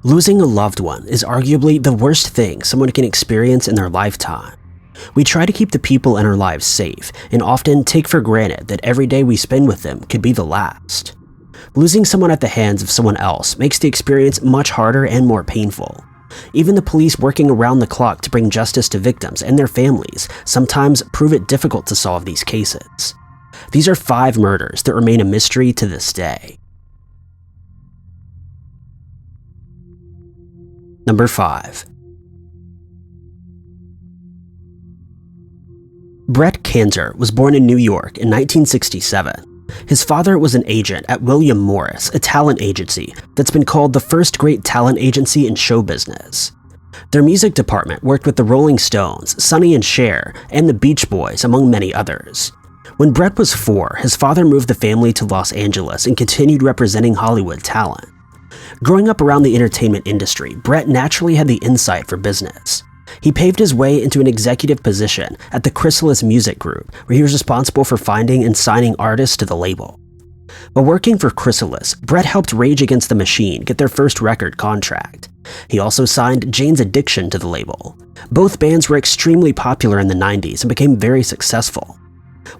Losing a loved one is arguably the worst thing someone can experience in their lifetime. We try to keep the people in our lives safe and often take for granted that every day we spend with them could be the last. Losing someone at the hands of someone else makes the experience much harder and more painful. Even the police working around the clock to bring justice to victims and their families sometimes prove it difficult to solve these cases. These are 5 murders that remain a mystery to this day. Number 5. Brett Kinser was born in New York in 1967. His father was an agent at William Morris, a talent agency that's been called the first great talent agency in show business. Their music department worked with the Rolling Stones, Sonny and Cher, and the Beach Boys, among many others. When Brett was 4, his father moved the family to Los Angeles and continued representing Hollywood talent. Growing up around the entertainment industry, Brett naturally had the insight for business. He paved his way into an executive position at the Chrysalis Music Group, where he was responsible for finding and signing artists to the label. While working for Chrysalis, Brett helped Rage Against the Machine get their first record contract. He also signed Jane's Addiction to the label. Both bands were extremely popular in the 90s and became very successful.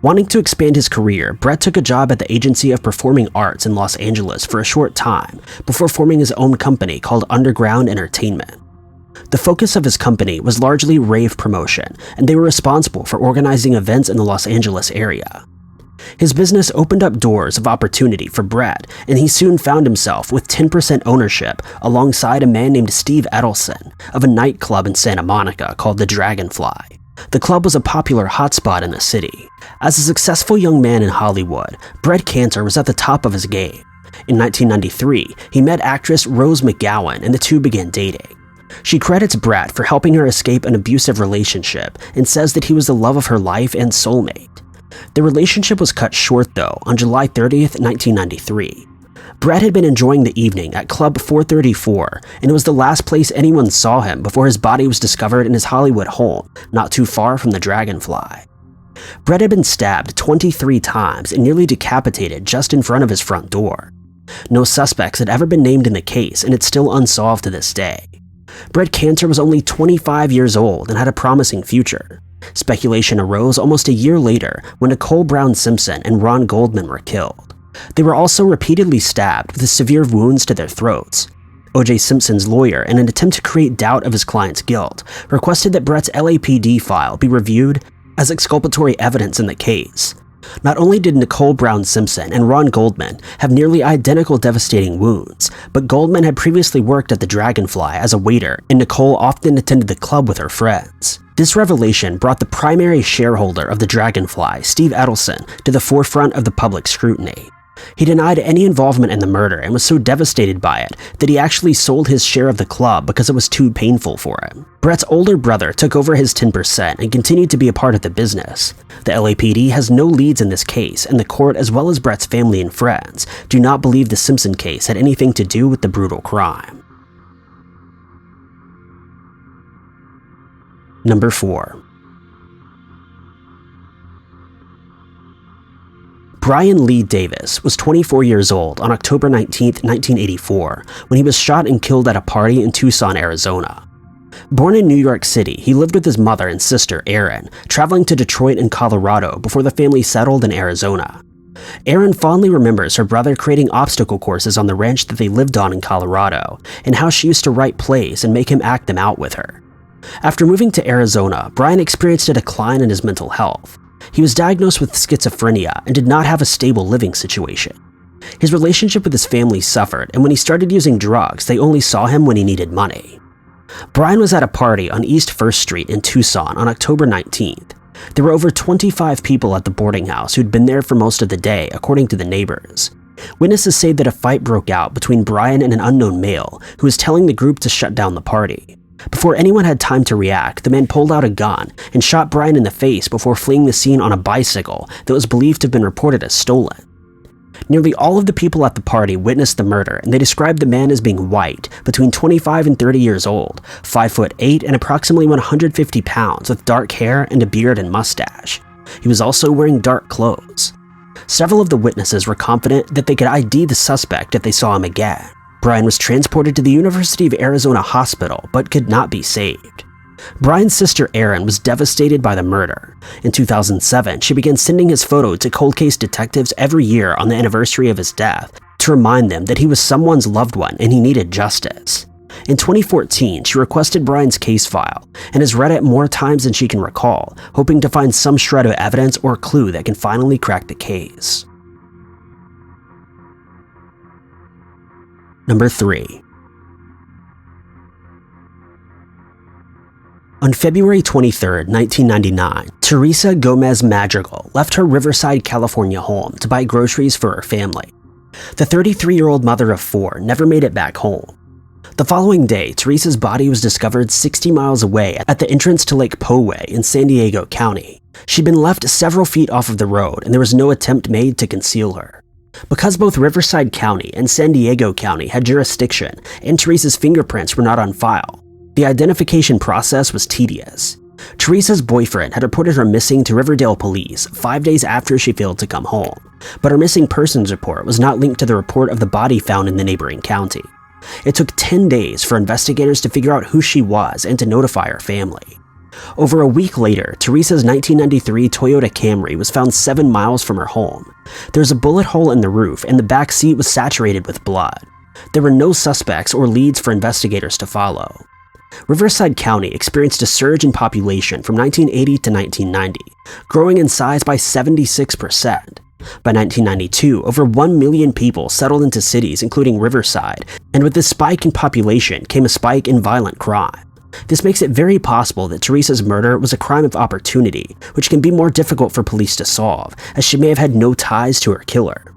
Wanting to expand his career, Brett took a job at the Agency of Performing Arts in Los Angeles for a short time before forming his own company called Underground Entertainment. The focus of his company was largely rave promotion, and they were responsible for organizing events in the Los Angeles area. His business opened up doors of opportunity for Brett, and he soon found himself with 10% ownership alongside a man named Steve Edelson of a nightclub in Santa Monica called the Dragonfly. The club was a popular hotspot in the city. As a successful young man in Hollywood, Brett Kinser was at the top of his game. In 1993, he met actress Rose McGowan and the two began dating. She credits Brett for helping her escape an abusive relationship and says that he was the love of her life and soulmate. The relationship was cut short though on July 30th, 1993. Brett had been enjoying the evening at Club 434, and it was the last place anyone saw him before his body was discovered in his Hollywood home, not too far from the Dragonfly. Brett had been stabbed 23 times and nearly decapitated just in front of his front door. No suspects had ever been named in the case, and it's still unsolved to this day. Brett Kinser was only 25 years old and had a promising future. Speculation arose almost a year later when Nicole Brown Simpson and Ron Goldman were killed. They were also repeatedly stabbed with severe wounds to their throats. O.J. Simpson's lawyer, in an attempt to create doubt of his client's guilt, requested that Brett's LAPD file be reviewed as exculpatory evidence in the case. Not only did Nicole Brown Simpson and Ron Goldman have nearly identical devastating wounds, but Goldman had previously worked at the Dragonfly as a waiter, and Nicole often attended the club with her friends. This revelation brought the primary shareholder of the Dragonfly, Steve Edelson, to the forefront of the public scrutiny. He denied any involvement in the murder and was so devastated by it that he actually sold his share of the club because it was too painful for him. Brett's older brother took over his 10% and continued to be a part of the business. The LAPD has no leads in this case, and the court, as well as Brett's family and friends, do not believe the Simpson case had anything to do with the brutal crime. Number 4. Bryan Lee Davis was 24 years old on October 19, 1984, when he was shot and killed at a party in Tucson, Arizona. Born in New York City, he lived with his mother and sister, Erin, traveling to Detroit and Colorado before the family settled in Arizona. Erin fondly remembers her brother creating obstacle courses on the ranch that they lived on in Colorado, and how she used to write plays and make him act them out with her. After moving to Arizona, Bryan experienced a decline in his mental health. He was diagnosed with schizophrenia and did not have a stable living situation. His relationship with his family suffered, and when he started using drugs, they only saw him when he needed money. Bryan was at a party on East 1st Street in Tucson on October 19th. There were over 25 people at the boarding house who'd been there for most of the day, according to the neighbors. Witnesses say that a fight broke out between Bryan and an unknown male who was telling the group to shut down the party. Before anyone had time to react, the man pulled out a gun and shot Bryan in the face before fleeing the scene on a bicycle that was believed to have been reported as stolen. Nearly all of the people at the party witnessed the murder, and they described the man as being white, between 25 and 30 years old, 5'8" and approximately 150 pounds, with dark hair and a beard and mustache. He was also wearing dark clothes. Several of the witnesses were confident that they could ID the suspect if they saw him again. Bryan was transported to the University of Arizona hospital but could not be saved. Bryan's sister Erin was devastated by the murder. In 2007, she began sending his photo to cold case detectives every year on the anniversary of his death to remind them that he was someone's loved one and he needed justice. In 2014, she requested Bryan's case file and has read it more times than she can recall, hoping to find some shred of evidence or clue that can finally crack the case. Number 3. On February 23, 1999, Teresa Gomez Madrigal left her Riverside, California home to buy groceries for her family. The 33-year-old mother of 4 never made it back home. The following day, Teresa's body was discovered 60 miles away at the entrance to Lake Poway in San Diego County. She'd been left several feet off of the road and there was no attempt made to conceal her. Because both Riverside County and San Diego County had jurisdiction and Teresa's fingerprints were not on file, the identification process was tedious. Teresa's boyfriend had reported her missing to Riverdale police 5 days after she failed to come home, but her missing persons report was not linked to the report of the body found in the neighboring county. It took 10 days for investigators to figure out who she was and to notify her family. Over a week later, Teresa's 1993 Toyota Camry was found 7 miles from her home. There was a bullet hole in the roof and the back seat was saturated with blood. There were no suspects or leads for investigators to follow. Riverside County experienced a surge in population from 1980 to 1990, growing in size by 76%. By 1992, over 1 million people settled into cities including Riverside, and with this spike in population came a spike in violent crime. This makes it very possible that Teresa's murder was a crime of opportunity, which can be more difficult for police to solve, as she may have had no ties to her killer.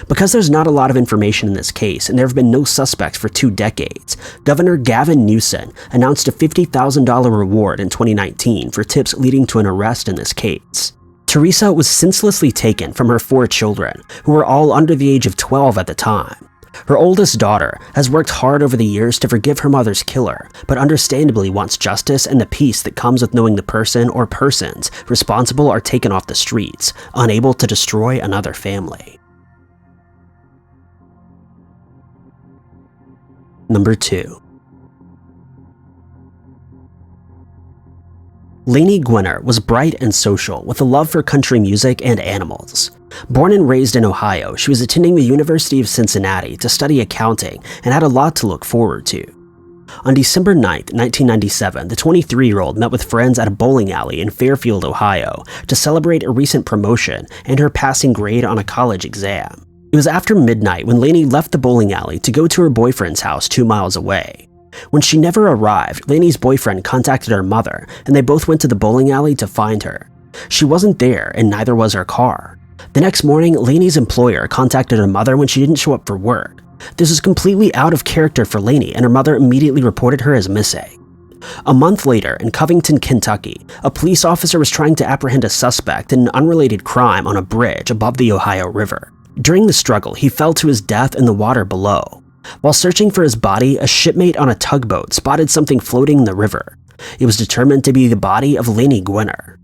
Because there's not a lot of information in this case and there have been no suspects for 2 decades, Governor Gavin Newsom announced a $50,000 reward in 2019 for tips leading to an arrest in this case. Teresa was senselessly taken from her 4 children, who were all under the age of 12 at the time. Her oldest daughter has worked hard over the years to forgive her mother's killer, but understandably wants justice and the peace that comes with knowing the person or persons responsible are taken off the streets, unable to destroy another family. Number 2. Laney Gwinner was bright and social with a love for country music and animals. Born and raised in Ohio, she was attending the University of Cincinnati to study accounting and had a lot to look forward to. On December 9, 1997, the 23-year-old met with friends at a bowling alley in Fairfield, Ohio, to celebrate a recent promotion and her passing grade on a college exam. It was after midnight when Laney left the bowling alley to go to her boyfriend's house 2 miles away. When she never arrived, Laney's boyfriend contacted her mother, and they both went to the bowling alley to find her. She wasn't there, and neither was her car. The next morning, Laney's employer contacted her mother when she didn't show up for work. This was completely out of character for Laney, and her mother immediately reported her as missing. A month later, in Covington, Kentucky, a police officer was trying to apprehend a suspect in an unrelated crime on a bridge above the Ohio River. During the struggle, he fell to his death in the water below. While searching for his body, a shipmate on a tugboat spotted something floating in the river. It was determined to be the body of Laney Gwinner.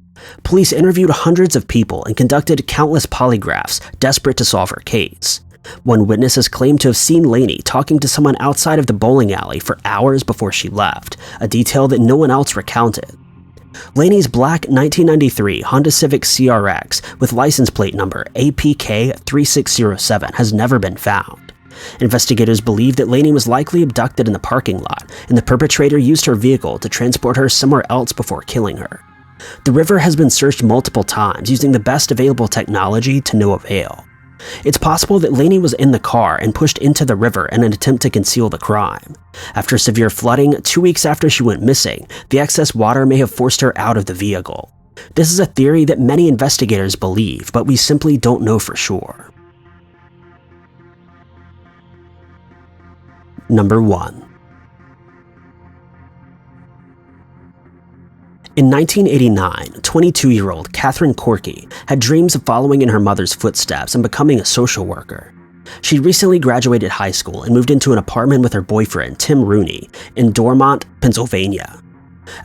Police interviewed hundreds of people and conducted countless polygraphs, desperate to solve her case. One witness has claimed to have seen Laney talking to someone outside of the bowling alley for hours before she left, a detail that no one else recounted. Laney's black 1993 Honda Civic CRX with license plate number APK 3607 has never been found. Investigators believe that Laney was likely abducted in the parking lot, and the perpetrator used her vehicle to transport her somewhere else before killing her. The river has been searched multiple times using the best available technology to no avail. It's possible that Laney was in the car and pushed into the river in an attempt to conceal the crime. After severe flooding 2 weeks after she went missing, the excess water may have forced her out of the vehicle. This is a theory that many investigators believe, but we simply don't know for sure. Number 1. In 1989, 22-year-old Catherine Corky had dreams of following in her mother's footsteps and becoming a social worker. She recently graduated high school and moved into an apartment with her boyfriend, Tim Rooney, in Dormont, Pennsylvania.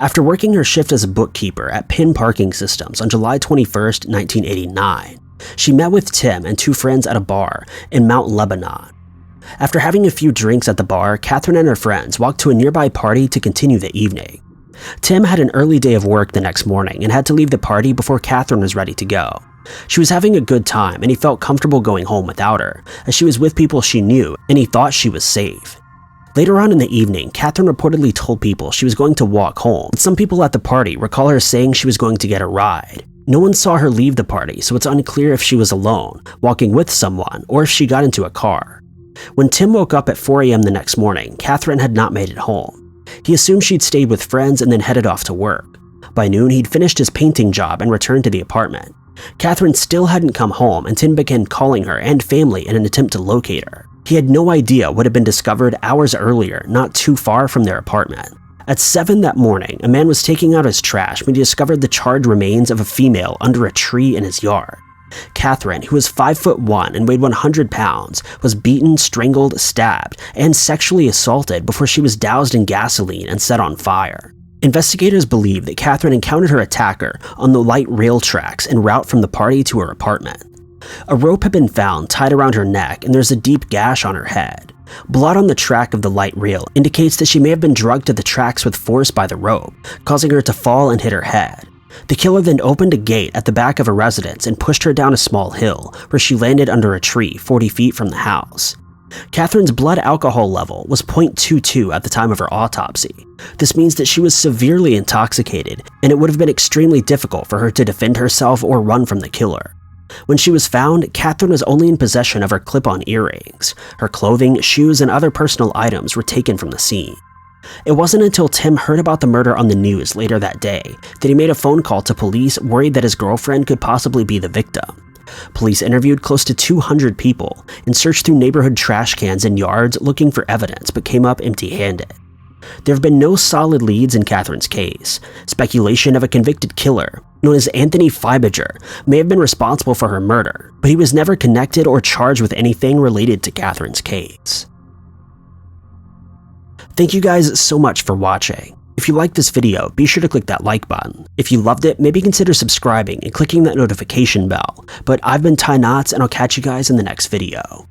After working her shift as a bookkeeper at Penn Parking Systems on July 21, 1989, she met with Tim and 2 friends at a bar in Mount Lebanon. After having a few drinks at the bar, Catherine and her friends walked to a nearby party to continue the evening. Tim had an early day of work the next morning and had to leave the party before Catherine was ready to go. She was having a good time and he felt comfortable going home without her, as she was with people she knew and he thought she was safe. Later on in the evening, Catherine reportedly told people she was going to walk home, and some people at the party recall her saying she was going to get a ride. No one saw her leave the party, so it's unclear if she was alone, walking with someone, or if she got into a car. When Tim woke up at 4 a.m. the next morning, Catherine had not made it home. He assumed she'd stayed with friends and then headed off to work. By noon, he'd finished his painting job and returned to the apartment. Catherine still hadn't come home, and Tim began calling her and family in an attempt to locate her. He had no idea what had been discovered hours earlier, not too far from their apartment. At 7 that morning, a man was taking out his trash when he discovered the charred remains of a female under a tree in his yard. Catherine, who was 5'1" and weighed 100 pounds, was beaten, strangled, stabbed, and sexually assaulted before she was doused in gasoline and set on fire. Investigators believe that Catherine encountered her attacker on the light rail tracks en route from the party to her apartment. A rope had been found tied around her neck and there's a deep gash on her head. Blood on the track of the light rail indicates that she may have been drugged to the tracks with force by the rope, causing her to fall and hit her head. The killer then opened a gate at the back of a residence and pushed her down a small hill, where she landed under a tree 40 feet from the house. Catherine's blood alcohol level was 0.22 at the time of her autopsy. This means that she was severely intoxicated, and it would have been extremely difficult for her to defend herself or run from the killer. When she was found, Catherine was only in possession of her clip-on earrings. Her clothing, shoes, and other personal items were taken from the scene. It wasn't until Tim heard about the murder on the news later that day that he made a phone call to police, worried that his girlfriend could possibly be the victim. Police interviewed close to 200 people and searched through neighborhood trash cans and yards looking for evidence, but came up empty-handed. There have been no solid leads in Catherine's case. Speculation of a convicted killer, known as Anthony Feibiger, may have been responsible for her murder, but he was never connected or charged with anything related to Catherine's case. Thank you guys so much for watching. If you liked this video, be sure to click that like button. If you loved it, maybe consider subscribing and clicking that notification bell. But I've been Ty Knotts, and I'll catch you guys in the next video.